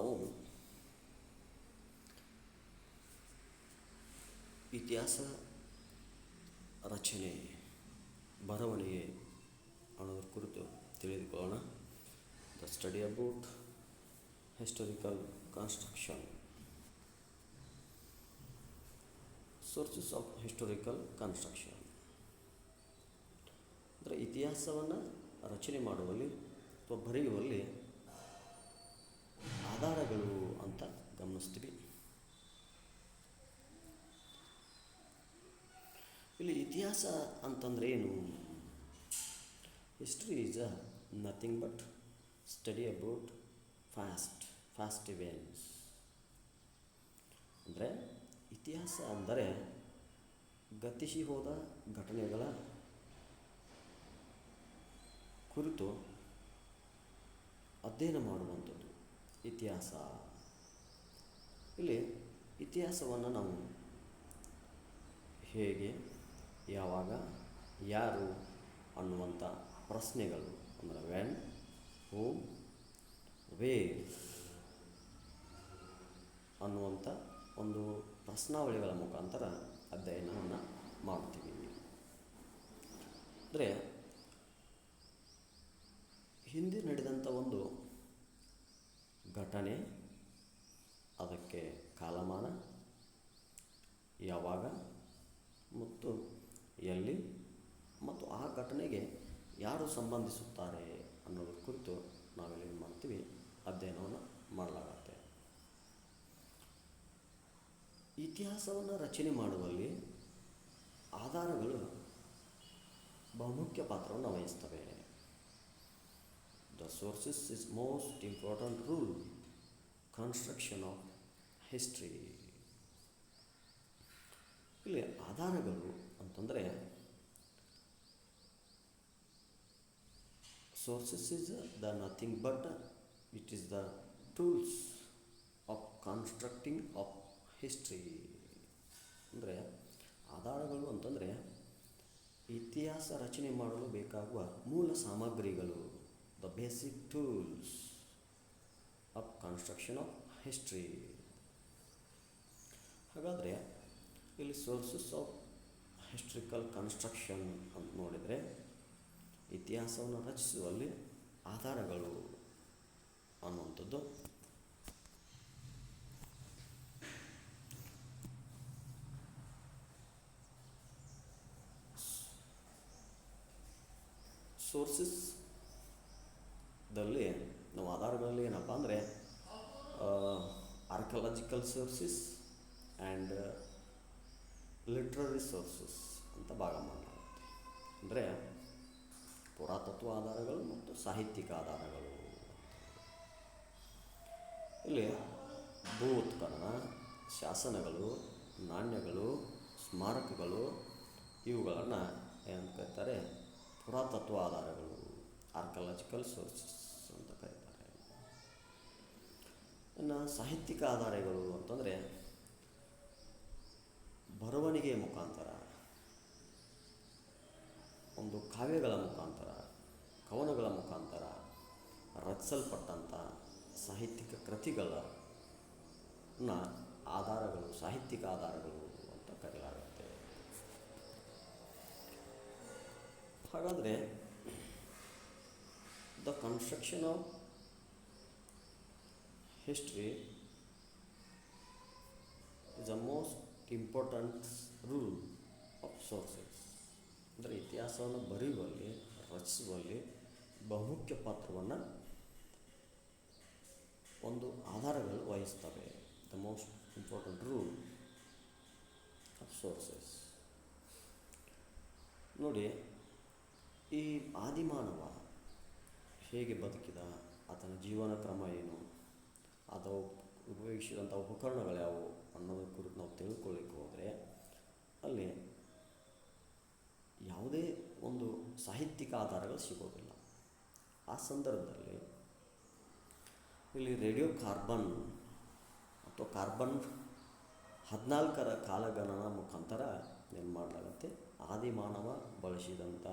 ನಾವು ಇತಿಹಾಸ ರಚನೆ ಬರವಣಿಗೆ ಅನ್ನೋದ್ರ ಕುರಿತು ತಿಳಿದುಕೊಳ್ಳೋಣ. The study about historical construction. Sources of historical construction ಅಂದರೆ ಇತಿಹಾಸವನ್ನು ರಚನೆ ಮಾಡುವಲ್ಲಿ ಅಥವಾ ಬರೆಯುವಲ್ಲಿ ಆಧಾರಗಳು ಅಂತ ಗಮನಿಸ್ತೀವಿ. ಇಲ್ಲಿ ಇತಿಹಾಸ ಅಂತಂದರೆ ಏನು? History is nothing but study about fast events. ಅಂದರೆ ಇತಿಹಾಸ ಅಂದರೆ ಗತಿಸಿ ಹೋದ ಘಟನೆಗಳ ಕುರಿತು ಅಧ್ಯಯನ ಮಾಡುವಂಥದ್ದು ಇತಿಹಾಸ. ಇಲ್ಲಿ ಇತಿಹಾಸವನ್ನು ನಾವು ಹೇಗೆ, ಯಾವಾಗ, ಯಾರು ಅನ್ನುವಂಥ ಪ್ರಶ್ನೆಗಳು ಅಂದರೆ ವೆನ್, ಹೂಮ್, ವೇರ್ ಅನ್ನುವಂಥ ಒಂದು ಪ್ರಶ್ನಾವಳಿಗಳ ಮುಖಾಂತರ ಅಧ್ಯಯನವನ್ನು ಮಾಡ್ತೀವಿ. ಅಂದರೆ ಹಿಂದೆ ನಡೆದಂಥ ಒಂದು ಘಟನೆ, ಅದಕ್ಕೆ ಕಾಲಮಾನ, ಯಾವಾಗ ಮತ್ತು ಎಲ್ಲಿ ಮತ್ತು ಆ ಘಟನೆಗೆ ಯಾರು ಸಂಬಂಧಿಸುತ್ತಾರೆ ಅನ್ನೋದ್ರ ಕುರಿತು ನಾವೇನು ಮಾಡ್ತೀವಿ, ಅಧ್ಯಯನವನ್ನು ಮಾಡಲಾಗುತ್ತೆ. ಇತಿಹಾಸವನ್ನು ರಚನೆ ಮಾಡುವಲ್ಲಿ ಆಧಾರಗಳು ಬಹುಮುಖ್ಯ ಪಾತ್ರವನ್ನು ವಹಿಸ್ತವೆ. The sources is most important role construction of history. ಇಲ್ಲಿ ಆಧಾರಗಳು ಅಂತಂದರೆ sources is the nothing but it is the tools of constructing of history. ಅಂದರೆ ಆಧಾರಗಳು ಅಂತಂದರೆ ಇತಿಹಾಸ ರಚನೆ ಮಾಡಲು ಬೇಕಾಗುವ ಮೂಲ ಸಾಮಗ್ರಿಗಳು, the basic tools of construction of history. ಹಾಗಾದರೆ ಇಲ್ಲಿ ಸೋರ್ಸಸ್ ಆಫ್ ಹಿಸ್ಟ್ರಿಕಲ್ ಕನ್ಸ್ಟ್ರಕ್ಷನ್ ಅಂತ ನೋಡಿದರೆ ಇತಿಹಾಸವನ್ನು ರಚಿಸುವಲ್ಲಿ ಆಧಾರಗಳು ಅನ್ನುವಂಥದ್ದು ಸೋರ್ಸಸ್ದಲ್ಲಿ ನಾವು ಆಧಾರಗಳಲ್ಲಿ ಏನಪ್ಪ ಅಂದರೆ archaeological sources and literary sources ಅಂತ ಭಾಗ ಮಾಡಲಾಗುತ್ತೆ. ಅಂದರೆ ಪುರಾತತ್ವ ಆಧಾರಗಳು ಮತ್ತು ಸಾಹಿತ್ಯಿಕ ಆಧಾರಗಳು. ಇಲ್ಲಿ ಭೂ ಉತ್ಖನನ, ಶಾಸನಗಳು, ನಾಣ್ಯಗಳು, ಸ್ಮಾರಕಗಳು ಇವುಗಳನ್ನು ಏನಂತ ಕರೀತಾರೆ? ಪುರಾತತ್ವ ಆಧಾರಗಳು, ಆರ್ಕಿಯಾಲಜಿಕಲ್ ಸೋರ್ಸಸ್ ಅಂತ ಕರೀತಾರೆ. ಇನ್ನು ಸಾಹಿತ್ಯಿಕ ಆಧಾರಗಳು ಅಂತಂದರೆ ಬರವಣಿಗೆಯ ಮುಖಾಂತರ, ಒಂದು ಕಾವ್ಯಗಳ ಮುಖಾಂತರ, ಕವನಗಳ ಮುಖಾಂತರ ರಚಿಸಲ್ಪಟ್ಟಂಥ ಸಾಹಿತ್ಯಿಕ ಕೃತಿಗಳನ್ನ ಆಧಾರಗಳು, ಸಾಹಿತ್ಯಿಕ ಆಧಾರಗಳು ಅಂತ ಕರೆಯಲಾಗುತ್ತೆ. ಹಾಗಾದರೆ the construction of history is the most important role of sources. ಅಂದರೆ ಇತಿಹಾಸವನ್ನು ಬರೆಯುವಲ್ಲಿ, ರಚಿಸುವಲ್ಲಿ ಬಹುಮುಖ್ಯ ಪಾತ್ರವನ್ನು ಒಂದು ಆಧಾರಗಳು ವಹಿಸ್ತವೆ. The most important role of sources. ನೋಡಿ, ಈ ಆದಿಮಾನವ ಹೇಗೆ ಬದುಕಿದ, ಆತನ ಜೀವನ ಕ್ರಮ ಏನು, ಆತ ಉಪಯೋಗಿಸಿದಂಥ ಉಪಕರಣಗಳು ಯಾವುವು ಅನ್ನೋದ್ರ ಕುರಿತು ನಾವು ತಿಳ್ಕೊಳ್ಳಿಕ್ಕೆ ಹೋದರೆ ಅಲ್ಲಿ ಯಾವುದೇ ಒಂದು ಸಾಹಿತ್ಯಿಕ ಆಧಾರಗಳು ಸಿಗೋದಿಲ್ಲ. ಆ ಸಂದರ್ಭದಲ್ಲಿ ಇಲ್ಲಿ ರೇಡಿಯೋ ಕಾರ್ಬನ್ ಅಥವಾ ಕಾರ್ಬನ್ 14ರ ಕಾಲಗಣನ ಮುಖಾಂತರ ಏನು ಮಾಡಲಾಗುತ್ತೆ? ಆದಿಮಾನವ ಬಳಸಿದಂಥ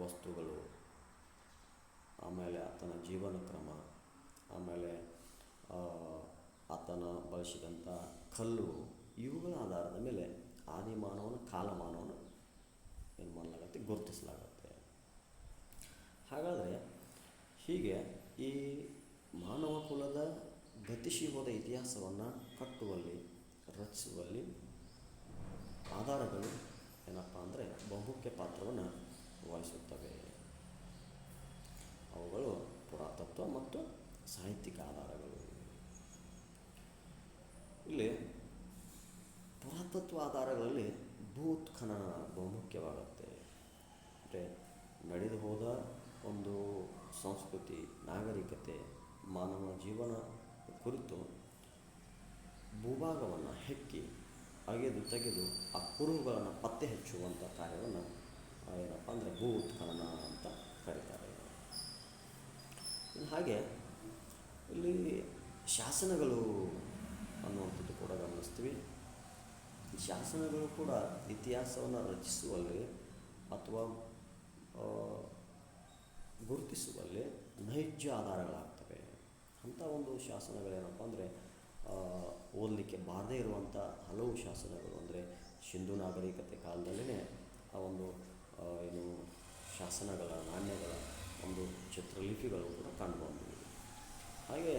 ವಸ್ತುಗಳು, ಆಮೇಲೆ ಆತನ ಜೀವನ ಕ್ರಮ, ಆಮೇಲೆ ಆ, ಆತನ ಬಳಸಿದಂಥ ಕಲ್ಲು, ಇವುಗಳ ಆಧಾರದ ಮೇಲೆ ಆದಿಮಾನವನ ಕಾಲಮಾನವನ್ನು ಏನು ಮಾಡಲಾಗತ್ತೆ, ಗುರುತಿಸಲಾಗತ್ತೆ. ಹಾಗಾದರೆ ಹೀಗೆ ಈ ಮಾನವ ಕುಲದ ಗತಿಶೀಲವಾದ ಇತಿಹಾಸವನ್ನು ಕಟ್ಟುವಲ್ಲಿ, ರಚಿಸುವಲ್ಲಿ ಆಧಾರಗಳು ಏನಪ್ಪ ಅಂದರೆ ಬಹುಮುಖ್ಯ ಪಾತ್ರವನ್ನು ವಹಿಸುತ್ತವೆ. ಅವುಗಳು ಪುರಾತತ್ವ ಮತ್ತು ಸಾಹಿತ್ಯಿಕ ಆಧಾರಗಳು. ಇಲ್ಲಿ ಪುರಾತತ್ವ ಆಧಾರಗಳಲ್ಲಿ ಭೂ ಉತ್ಖನನ ಬಹುಮುಖ್ಯವಾಗುತ್ತೆ. ಅಂದರೆ ನಡೆದು ಹೋದ ಒಂದು ಸಂಸ್ಕೃತಿ, ನಾಗರಿಕತೆ, ಮಾನವ ಜೀವನ ಕುರಿತು ಭೂಭಾಗವನ್ನು ಹೆಕ್ಕಿ ಅಗೆದು ತೆಗೆದು ಆ ಕುರುಹುಗಳನ್ನು ಪತ್ತೆ ಹಚ್ಚುವಂಥ ಕಾರ್ಯವನ್ನು ಏನಪ್ಪ ಅಂದರೆ ಭೂ ಉತ್ಖನನ ಅಂತ ಕರೀತಾರೆ. ಹಾಗೆ ಇಲ್ಲಿ ಶಾಸನಗಳು ಅನ್ನುವಂಥದ್ದು ಕೂಡ ಗಮನಿಸ್ತೀವಿ. ಈ ಶಾಸನಗಳು ಕೂಡ ಇತಿಹಾಸವನ್ನು ರಚಿಸುವಲ್ಲಿ ಅಥವಾ ಗುರುತಿಸುವಲ್ಲಿ ನೈಜ ಆಧಾರಗಳಾಗ್ತವೆ. ಅಂಥ ಒಂದು ಶಾಸನಗಳೇನಪ್ಪ ಅಂದರೆ ಓದಲಿಕ್ಕೆ ಬಾರದೇ ಇರುವಂಥ ಹಲವು ಶಾಸನಗಳು, ಅಂದರೆ ಸಿಂಧು ನಾಗರಿಕತೆ ಕಾಲದಲ್ಲೇ ಆ ಒಂದು ಏನು ಶಾಸನಗಳ, ನಾಣ್ಯಗಳ ಒಂದು ಚಿತ್ರಲಿಪಿಗಳು ಕೂಡ ಕಂಡುಬಂದಿವೆ. ಹಾಗೆ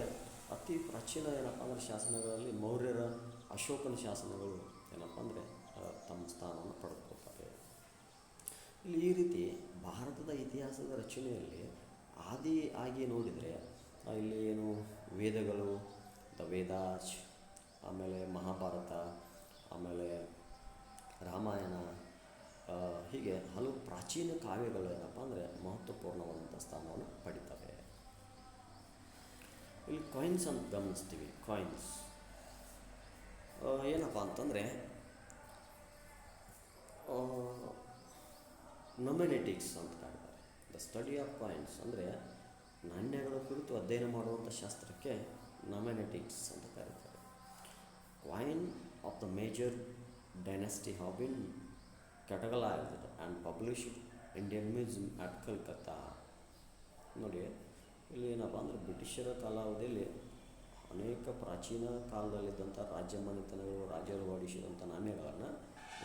ಅತಿ ಪ್ರಾಚೀನ ಏನಪ್ಪ ಅಂದರೆ ಶಾಸನಗಳಲ್ಲಿ ಮೌರ್ಯರ, ಅಶೋಕನ ಶಾಸನಗಳು ಏನಪ್ಪ ಅಂದರೆ ತಮ್ಮ ಸ್ಥಾನವನ್ನು ಪಡೆದುಕೊಳ್ತವೆ. ಇಲ್ಲಿ ಈ ರೀತಿ ಭಾರತದ ಇತಿಹಾಸದ ರಚನೆಯಲ್ಲಿ ಆದಿ ಆಗಿ ನೋಡಿದರೆ ಇಲ್ಲಿ ಏನು ವೇದಗಳು, ದ ವೇದಾಸ್, ಆಮೇಲೆ ಮಹಾಭಾರತ, ಆಮೇಲೆ ರಾಮಾಯಣ, ಹೀಗೆ ಹಲವು ಪ್ರಾಚೀನ ಕಾವ್ಯಗಳು ಏನಪ್ಪ ಅಂದರೆ ಮಹತ್ವಪೂರ್ಣವಾದಂಥ ಸ್ಥಾನವನ್ನು ಪಡಿತವೆ. ಇಲ್ಲಿ ಕಾಯಿನ್ಸ್ ಅಂತ ಗಮನಿಸ್ತೀವಿ. ಕಾಯಿನ್ಸ್ ಏನಪ್ಪ ಅಂತಂದರೆ ನೊಮೆನೆಟಿಕ್ಸ್ ಅಂತ ಕರೀತಾರೆ. ದ ಸ್ಟಡಿ ಆಫ್ ಕಾಯಿನ್ಸ್ ಅಂದರೆ ನಾಣ್ಯಗಳ ಕುರಿತು ಅಧ್ಯಯನ ಮಾಡುವಂಥ ಶಾಸ್ತ್ರಕ್ಕೆ ನೊಮೆನೆಟಿಕ್ಸ್ ಅಂತ ಕರೀತಾರೆ. Coin of the major dynasty have been catalogued and published Indian museum at Calcutta. ನೋಡಿ, ಇಲ್ಲಿ ಏನಪ್ಪ ಅಂದರೆ ಬ್ರಿಟಿಷರ ಕಾಲಾವಧಿಯಲ್ಲಿ ಅನೇಕ ಪ್ರಾಚೀನ ಕಾಲದಲ್ಲಿದ್ದಂಥ ರಾಜ್ಯ ಮನೆತನಗಳು, ರಾಜರು ಹೊಡಿಸಿದಂಥ ನಾಣ್ಯಗಳನ್ನು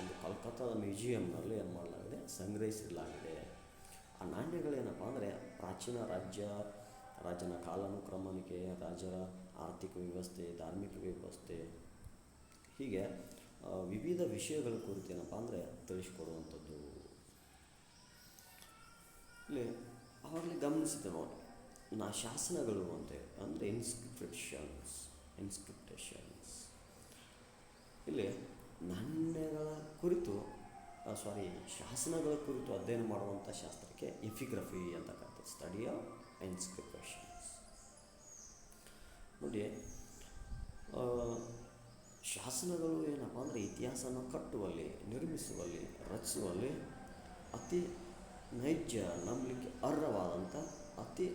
ಒಂದು ಕಲ್ಕತ್ತಾದ ಮ್ಯೂಸಿಯಂನಲ್ಲಿ ಏನು ಮಾಡಲಾಗಿದೆ, ಸಂಗ್ರಹಿಸಲಾಗಿದೆ. ಆ ನಾಣ್ಯಗಳೇನಪ್ಪ ಅಂದರೆ ಪ್ರಾಚೀನ ರಾಜನ ಕಾಲಾನುಕ್ರಮಣಿಕೆ, ರಾಜರ ಆರ್ಥಿಕ ವ್ಯವಸ್ಥೆ, ಧಾರ್ಮಿಕ ವ್ಯವಸ್ಥೆ, ಹೀಗೆ ವಿವಿಧ ವಿಷಯಗಳ ಕುರಿತು ಏನಪ್ಪ ಅಂದರೆ ತಿಳಿಸ್ಕೊಡುವಂಥದ್ದು. ಇಲ್ಲಿ ಆವಾಗಲೇ ಗಮನಿಸಿದೆ ನೋಡಿ, ಶಾಸನಗಳು ಅಂತ ಅಂದರೆ ಇನ್ಸ್ಕ್ರಿಪ್ಷನ್ಸ್. ಇಲ್ಲಿ ನಾಣ್ಯಗಳ ಕುರಿತು ಶಾಸನಗಳ ಕುರಿತು ಅಧ್ಯಯನ ಮಾಡುವಂಥ ಶಾಸ್ತ್ರಕ್ಕೆ ಎಪಿಗ್ರಫಿ ಅಂತ ಕರೀತಾರೆ. Study of inscriptions. ನೋಡಿ, ಶಾಸನಗಳು ಏನಪ್ಪ ಅಂದರೆ ಇತಿಹಾಸನ ಕಟ್ಟುವಲ್ಲಿ, ನಿರ್ಮಿಸುವಲ್ಲಿ, ರಚಿಸುವಲ್ಲಿ ಅತಿ ನೈಜ, ನಂಬಲಿಕ್ಕೆ ಅರ್ಹವಾದಂಥ ಅತಿ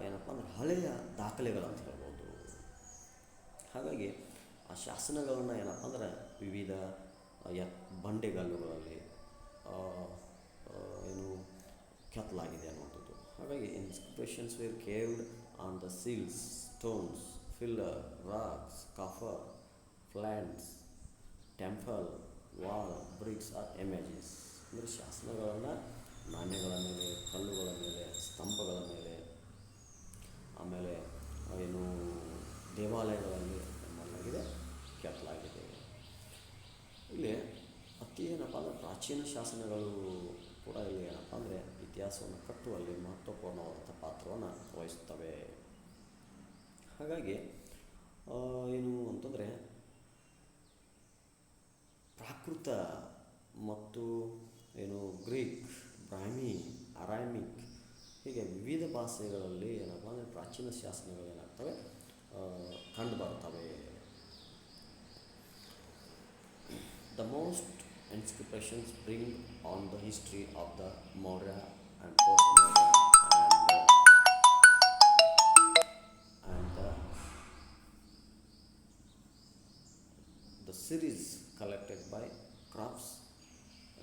ಏನಪ್ಪ ಅಂದರೆ ಹಳೆಯ ದಾಖಲೆಗಳಂತ ಹೇಳ್ಬೋದು. ಹಾಗಾಗಿ ಆ ಶಾಸನಗಳನ್ನು ಏನಪ್ಪ ಅಂದರೆ ವಿವಿಧ ಬಂಡೆಗಲ್ಲುಗಳಲ್ಲಿ ಏನು ಕೆತ್ತಲಾಗಿದೆ ಅನ್ನುವಂಥದ್ದು. ಹಾಗಾಗಿ inscriptions were carved on the seals, stones, pillar, rocks, copper, plates, temple, wall, bricks or images. ಅಂದರೆ ಶಾಸನಗಳನ್ನು ನಾಣ್ಯಗಳ ಮೇಲೆ, ಕಲ್ಲುಗಳ ಮೇಲೆ, ಸ್ತಂಭಗಳ ಮೇಲೆ, ಆಮೇಲೆ ಏನು ದೇವಾಲಯಗಳಲ್ಲಿ ಮಾಡಲಾಗಿದೆ, ಕೆತ್ತಲಾಗಿದೆ. ಇಲ್ಲಿ ಅತಿ ಏನಪ್ಪ ಅಂದರೆ ಪ್ರಾಚೀನ ಶಾಸನಗಳು ಕೂಡ ಇಲ್ಲಿ ಏನಪ್ಪ ಅಂದರೆ ಇತಿಹಾಸವನ್ನು ಕಟ್ಟುವಲ್ಲಿ ಮಹತ್ವಪೂರ್ಣವಾದಂಥ ಪಾತ್ರವನ್ನು ವಹಿಸುತ್ತವೆ. ಹಾಗಾಗಿ ಏನು ಅಂತಂದರೆ ಪ್ರಾಕೃತ ಮತ್ತು ಏನು ಗ್ರೀಕ್, ಬ್ರಾಹ್ಮಿ, ಅರಾಮಿಕ್, ಹೀಗೆ ವಿವಿಧ ಭಾಷೆಗಳಲ್ಲಿ ಏನಪ್ಪ ಅಂದರೆ ಪ್ರಾಚೀನ ಶಾಸನಗಳು ಏನಾಗ್ತವೆ, ಕಂಡು ಬರ್ತವೆ. The most inscriptions bring on the history of the Maurya and post-Maurya and the series collected by Crafts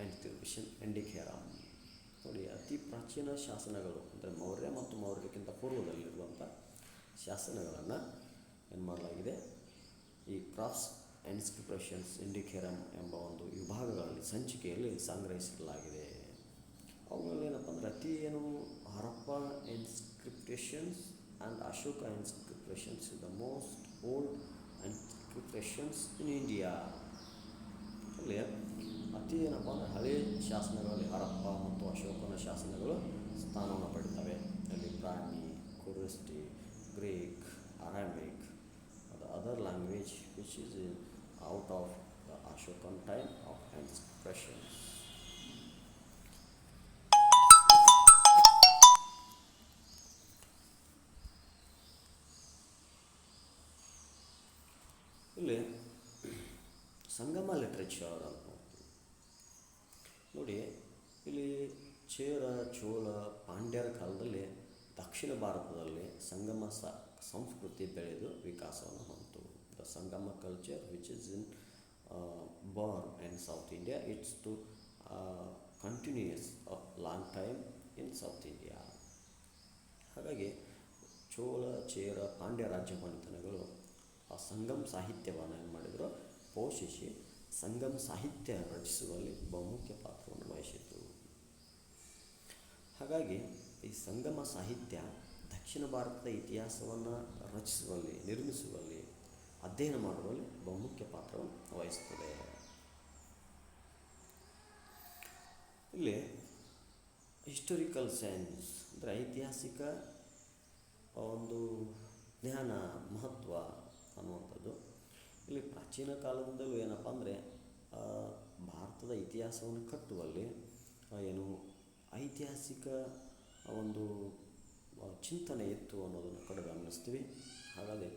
Inscription Indicarum. ನೋಡಿ, ಅತಿ ಪ್ರಾಚೀನ ಶಾಸನಗಳು ಅಂದರೆ ಮೌರ್ಯ ಮತ್ತು ಮೌರ್ಯಕ್ಕಿಂತ ಪೂರ್ವದಲ್ಲಿರುವಂಥ ಶಾಸನಗಳನ್ನು ಏನು ಮಾಡಲಾಗಿದೆ, ಈ ಕ್ರಾಫ್ಟ್ಸ್ ಇನ್ಸ್ಕ್ರಿಪ್ಷನ್ಸ್ ಇಂಡಿಕೇರಮ್ ಎಂಬ ಒಂದು ವಿಭಾಗಗಳಲ್ಲಿ ಸಂಚಿಕೆಯಲ್ಲಿ ಸಂಗ್ರಹಿಸಲಾಗಿದೆ. ಅವುಗಳಲ್ಲಿ ಏನಪ್ಪ ಅಂದರೆ ಅತಿ ಏನು Harappa inscriptions and Ashoka inscriptions is the most old inscriptions in India. ಅಲ್ಲಿ ಅತಿ ಏನಪ್ಪ ಅಂದರೆ ಹಳೆಯ ಶಾಸನಗಳಲ್ಲಿ ಹರಪ್ಪ ಮತ್ತು ಅಶೋಕನ ಶಾಸನಗಳು ಸ್ಥಾನವನ್ನು ಪಡಿತವೆ. ಅಲ್ಲಿ Brahmi, Kharosthi, Greek, Aramaic, the other language which is out of the Ashokan time of inscriptions. ಇಲ್ಲಿ ಸಂಗಮ ಲಿಟ್ರೇಚರ್ ಅಂತ ನೋಡಿ. ಇಲ್ಲಿ ಚೇರ, ಚೋಳ, ಪಾಂಡ್ಯರ ಕಾಲದಲ್ಲಿ ದಕ್ಷಿಣ ಭಾರತದಲ್ಲಿ ಸಂಗಮ ಸಂಸ್ಕೃತಿ ಬೆಳೆದು ವಿಕಾಸವನ್ನು ಹೊಂದಿತು. The Sangam culture which is in born in South India, it's to continuous a long time in South India. ಹಾಗಾಗಿ ಚೋಳ, ಚೇರ, ಪಾಂಡ್ಯ ರಾಜ್ಯ ಮನೆತನಗಳು ಆ ಸಂಗಮ್ ಸಾಹಿತ್ಯವನ್ನು ಏನು ಮಾಡಿದರು, ಪೋಷಿಸಿ ಸಂಗಮ್ ಸಾಹಿತ್ಯ ರಚಿಸುವಲ್ಲಿ ಬಹುಮುಖ್ಯ ಪಾತ್ರವನ್ನು ವಹಿಸಿತು. ಹಾಗಾಗಿ ಈ ಸಂಗಮ ಸಾಹಿತ್ಯ ದಕ್ಷಿಣ ಭಾರತದ ಇತಿಹಾಸವನ್ನು ರಚಿಸುವಲ್ಲಿ, ನಿರ್ಮಿಸುವಲ್ಲಿ, ಅಧ್ಯಯನ ಮಾಡುವಲ್ಲಿ ಬಹುಮುಖ್ಯ ಪಾತ್ರವನ್ನು ವಹಿಸ್ತದೆ. ಇಲ್ಲಿ ಹಿಸ್ಟೋರಿಕಲ್ ಸೈನ್ಸ್ ಅಂದರೆ ಐತಿಹಾಸಿಕ ಒಂದು ಜ್ಞಾನ ಮಹತ್ವ ಅನ್ನುವಂಥದ್ದು. ಇಲ್ಲಿ ಪ್ರಾಚೀನ ಕಾಲದಿಂದಲೂ ಏನಪ್ಪ ಅಂದರೆ ಭಾರತದ ಇತಿಹಾಸವನ್ನು ಕಟ್ಟುವಲ್ಲಿ ಏನು ಐತಿಹಾಸಿಕ ಒಂದು ಚಿಂತನೆ ಇತ್ತು ಅನ್ನೋದನ್ನು ಕಡೆ ಗಮನಿಸ್ತೀವಿ. ಹಾಗಾಗಿ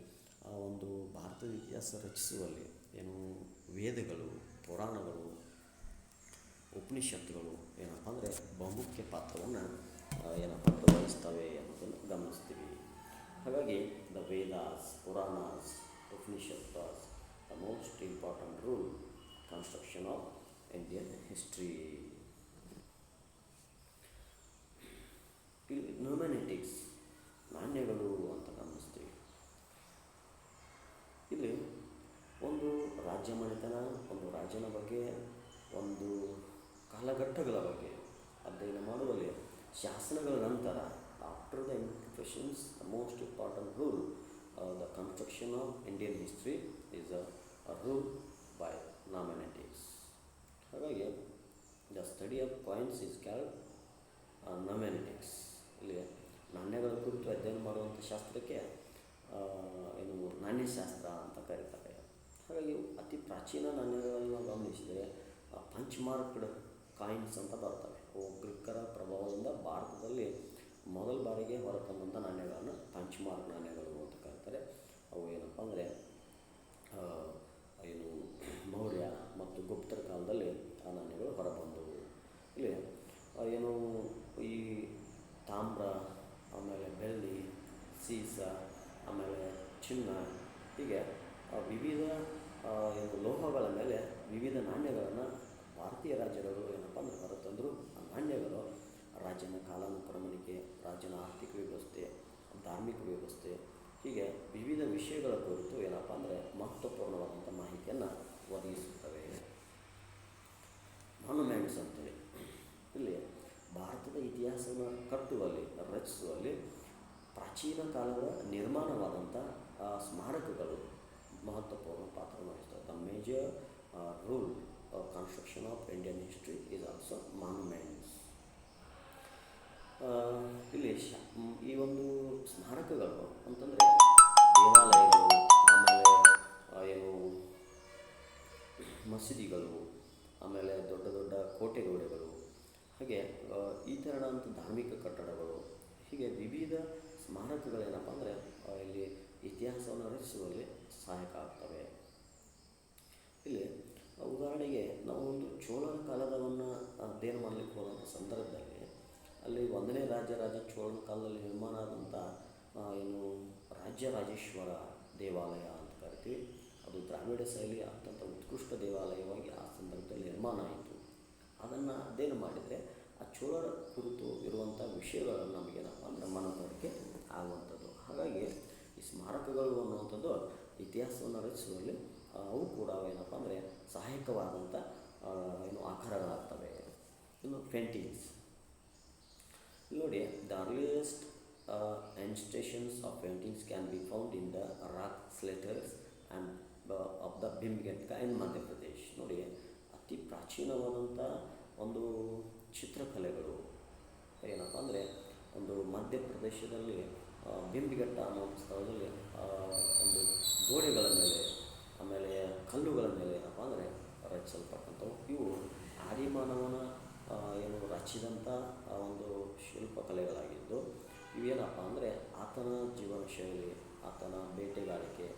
ಆ ಒಂದು ಭಾರತದ ಇತಿಹಾಸ ರಚಿಸುವಲ್ಲಿ ಏನು ವೇದಗಳು, ಪುರಾಣಗಳು, ಉಪನಿಷತ್ತುಗಳು ಏನಪ್ಪ ಅಂದರೆ ಬಹುಮುಖ್ಯ ಪಾತ್ರವನ್ನು ಏನಪ್ಪ ವಹಿಸ್ತವೆ ಅನ್ನೋದನ್ನು ಗಮನಿಸ್ತೀವಿ. ಹಾಗಾಗಿ the Vedas, Puranas, Upanishads the most important role construction of Indian history. ಇಲ್ಲಿ ನ್ಯೂಮೆನೆಟಿಕ್ಸ್ ನಾಣ್ಯಗಳು ಅಂತ ಗಮನಿಸ್ತೀವಿ. ಇಲ್ಲಿ ಒಂದು ರಾಜ್ಯ ಮನೆತನ, ಒಂದು ರಾಜ್ಯನ ಬಗ್ಗೆ, ಒಂದು ಕಾಲಘಟ್ಟಗಳ ಬಗ್ಗೆ ಅಧ್ಯಯನ ಮಾಡುವಲ್ಲಿ ಶಾಸನಗಳ ನಂತರ after the inscriptions the most important role the construction of Indian history is a role by numismatics. ಹಾಗಾಗಿ the study of coins is called numismatics. ಇಲ್ಲಿ ನಾಣ್ಯಗಳ ಕುರಿತು ಅಧ್ಯಯನ ಮಾಡುವಂಥ ಶಾಸ್ತ್ರಕ್ಕೆ ಏನು ನಾಣ್ಯಶಾಸ್ತ್ರ ಅಂತ ಕರೀತಾರೆ. ಹಾಗಾಗಿ ಅತಿ ಪ್ರಾಚೀನ ನಾಣ್ಯಗಳನ್ನು ಗಮನಿಸಿದರೆ ಪಂಚ್ಮಾರ್ಕ್ಡ್ ಕಾಯಿನ್ಸ್ ಅಂತ ಬರ್ತವೆ. ಅವು ಗ್ರೀಕರ ಪ್ರಭಾವದಿಂದ ಭಾರತದಲ್ಲಿ ಮೊದಲ ಬಾರಿಗೆ ಹೊರತಂದಂಥ ನಾಣ್ಯಗಳನ್ನು ಪಂಚ್ಮಾರ್ಕ್ ನಾಣ್ಯಗಳು ಅಂತ ಕರೀತಾರೆ. ಅವು ಏನಪ್ಪ ಅಂದರೆ ಏನು ಮೌರ್ಯ ಮತ್ತು ಗುಪ್ತರ ಕಾಲದಲ್ಲಿ ಆ ನಾಣ್ಯಗಳು ಹೊರಬಂದವು. ಇಲ್ಲಿ ಏನು ಈ ತಾಮ್ರ, ಆಮೇಲೆ ಬೆಳ್ಳಿ, ಸೀಸ, ಆಮೇಲೆ ಚಿನ್ನ, ಹೀಗೆ ವಿವಿಧ ಏನು ಲೋಹಗಳ ಮೇಲೆ ವಿವಿಧ ನಾಣ್ಯಗಳನ್ನು ಭಾರತೀಯ ರಾಜ್ಯಗಳು ಏನಪ್ಪ ಅಂದರೆ ಹೊರತಂದರು. ಆ ನಾಣ್ಯಗಳು ರಾಜ್ಯನ ಕಾಲಾನುಕ್ರಮಣಿಕೆ, ರಾಜ್ಯನ ಆರ್ಥಿಕ ವ್ಯವಸ್ಥೆ, ಧಾರ್ಮಿಕ ವ್ಯವಸ್ಥೆ, ಹೀಗೆ ವಿವಿಧ ವಿಷಯಗಳ ಕುರಿತು ಏನಪ್ಪ ಅಂದರೆ ಮಹತ್ವಪೂರ್ಣವಾದಂಥ ಮಾಹಿತಿಯನ್ನು ಒದಗಿಸುತ್ತವೆ. ಮಾನ್ಯುಮೆಂಟ್ಸ್ ಅಂತೇಳಿ ಇಲ್ಲಿ ಭಾರತದ ಇತಿಹಾಸವನ್ನು ಕಟ್ಟುವಲ್ಲಿ, ರಚಿಸುವಲ್ಲಿ ಪ್ರಾಚೀನ ಕಾಲದ ನಿರ್ಮಾಣವಾದಂಥ ಸ್ಮಾರಕಗಳು ಮಹತ್ವಪೂರ್ಣ ಪಾತ್ರ ವಹಿಸ್ತವೆ. The major role construction of Indian history is also monuments. ಇಲ್ಲಿ ಈ ಒಂದು ಸ್ಮಾರಕಗಳು ಅಂತಂದರೆ ದೇವಾಲಯಗಳು, ಆಮೇಲೆ ಏನು ಮಸೀದಿಗಳು, ಆಮೇಲೆ ದೊಡ್ಡ ದೊಡ್ಡ ಕೋಟೆಗೋಡೆಗಳು, ಹಾಗೆ ಈ ಥರದಂಥ ಧಾರ್ಮಿಕ ಕಟ್ಟಡಗಳು, ಹೀಗೆ ವಿವಿಧ ಸ್ಮಾರಕಗಳೇನಪ್ಪ ಅಂದರೆ ಇಲ್ಲಿ ಇತಿಹಾಸವನ್ನು ರಚಿಸುವಲ್ಲಿ ಸಹಾಯಕ ಆಗ್ತವೆ. ಇಲ್ಲಿ ಉದಾಹರಣೆಗೆ ನಾವು ಒಂದು ಚೋಳರ ಕಾಲದವನ್ನು ಅಧ್ಯಯನ ಮಾಡಲಿಕ್ಕೆ ಹೋದಂಥ ಸಂದರ್ಭದಲ್ಲಿ ಅಲ್ಲಿ 1ನೇ ರಾಜ ಚೋಳನ ಕಾಲದಲ್ಲಿ ನಿರ್ಮಾಣ ಆದಂಥ ಏನು ರಾಜರಾಜೇಶ್ವರ ದೇವಾಲಯ ಅಂತ ಕರಿತೀವಿ. ಅದು ದ್ರಾವಿಡ ಶೈಲಿಯ ಅತ್ಯಂತ ಉತ್ಕೃಷ್ಟ ದೇವಾಲಯವಾಗಿ ಆ ಸಂದರ್ಭದಲ್ಲಿ ನಿರ್ಮಾಣ ಆಯಿತು. ಅದನ್ನು ಅಧ್ಯಯನ ಮಾಡಿದರೆ ಆ ಚೋಳರ ಕುರಿತು ಇರುವಂಥ ವಿಷಯಗಳನ್ನು ನಮಗೇನಪ್ಪ ಅಂದರೆ ಮನವರಿಕೆ ಆಗುವಂಥದ್ದು. ಹಾಗಾಗಿ ಈ ಸ್ಮಾರಕಗಳು ಸ್ಥಳಗಳು ಅನ್ನುವಂಥದ್ದು ಇತಿಹಾಸವನ್ನು ರಚಿಸುವಲ್ಲಿ ಅವು ಕೂಡ ಏನಪ್ಪ ಅಂದರೆ ಸಹಾಯಕವಾದಂಥ ಆಕಾರಗಳಾಗ್ತವೆ. ಇನ್ನು ಪೇಂಟಿಂಗ್ಸ್ ನೋಡಿ, the earliest instances of paintings can be found in the rock shelters and of the Bhimbetka in Madhya Pradesh. ನೋಡಿ, ಅತಿ ಪ್ರಾಚೀನವಾದಂಥ ಒಂದು ಚಿತ್ರಕಲೆಗಳು ಏನಪ್ಪ ಅಂದರೆ ಒಂದು ಮಧ್ಯಪ್ರದೇಶದಲ್ಲಿ ಭೀಮ್ಗಟ್ಟ ಅನ್ನೋ ಸ್ಥಳದಲ್ಲಿ ಒಂದು ಗೋಡೆಗಳ ಮೇಲೆ, ಆಮೇಲೆ ಕಲ್ಲುಗಳ ಮೇಲೆ ಏನಪ್ಪ ಅಂದರೆ ರಚಿಸಲ್ಪಟ್ಟಂಥವು. ಇವು ಆದಿಮಾನವನ ರಚಿಸಿದಂಥ ಒಂದು ಶಿಲ್ಪಕಲೆಗಳಾಗಿದ್ದು, ಇವೇನಪ್ಪ ಅಂದರೆ ಆತನ ಜೀವನ ಶೈಲಿ, ಆತನ ಬೇಟೆಗಾರಿಕೆ,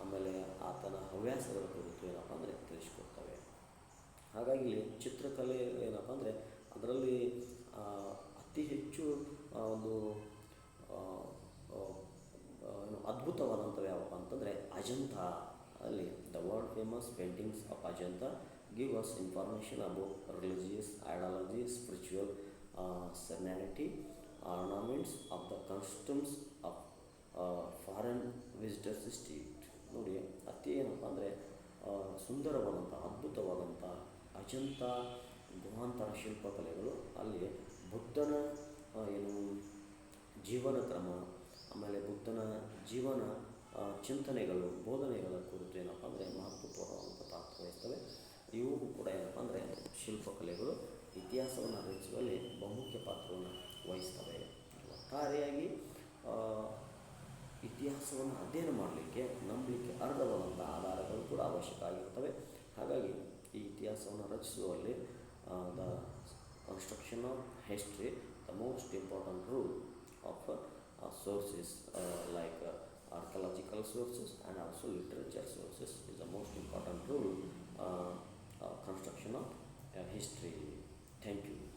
ಆಮೇಲೆ ಆತನ ಹವ್ಯಾಸಗಳ ಕುರಿತು ಏನಪ್ಪ ಅಂದರೆ ತಿಳಿಸ್ಕೊಡ್ತವೆ. ಹಾಗಾಗಿ ಚಿತ್ರಕಲೆ ಏನಪ್ಪ ಅಂದರೆ ಅದರಲ್ಲಿ ಅತಿ ಹೆಚ್ಚು ಒಂದು ಅದ್ಭುತವಾದಂಥವು ಯಾವಪ್ಪ ಅಂತಂದರೆ ಅಜಂತ. ಅಲ್ಲಿ the world famous paintings of Ajanta give us information about religious ideology, spiritual serenity, ornaments of the customs of foreign visitors state. ನೋಡಿ, ಅತಿ ಏನಪ್ಪ ಅಂದರೆ ಸುಂದರವಾದಂಥ ಅದ್ಭುತವಾದಂಥ ಅಜಂತ ಗುಹಾಂತರ ಶಿಲ್ಪಕಲೆಗಳು ಅಲ್ಲಿ ಬುದ್ಧನ ಜೀವನ ಕ್ರಮ, ಆಮೇಲೆ ಬುದ್ಧನ ಜೀವನ ಚಿಂತನೆಗಳು, ಬೋಧನೆಗಳ ಕುರಿತು ಏನಪ್ಪ ಅಂದರೆ ಮಹತ್ವಪೂರ್ಣವಾದಂಥ ಪಾತ್ರ ವಹಿಸ್ತವೆ. ಇವು ಕೂಡ ಏನಪ್ಪ ಅಂದರೆ ಶಿಲ್ಪಕಲೆಗಳು ಇತಿಹಾಸವನ್ನು ರಚಿಸುವಲ್ಲಿ ಬಹುಮುಖ್ಯ ಪಾತ್ರವನ್ನು ವಹಿಸ್ತವೆ. ಒಟ್ಟಾರೆಯಾಗಿ ಇತಿಹಾಸವನ್ನು ಅಧ್ಯಯನ ಮಾಡಲಿಕ್ಕೆ ನಂಬಲಿಕ್ಕೆ ಅರ್ಹವಾದಂಥ ಆಧಾರಗಳು ಕೂಡ ಅವಶ್ಯಕ ಆಗಿರ್ತವೆ. ಹಾಗಾಗಿ ಈ ಇತಿಹಾಸವನ್ನು ರಚಿಸುವಲ್ಲಿ the construction of history, the most important role of sources like archaeological sources and also literature sources is the most important role construction of history. Thank you.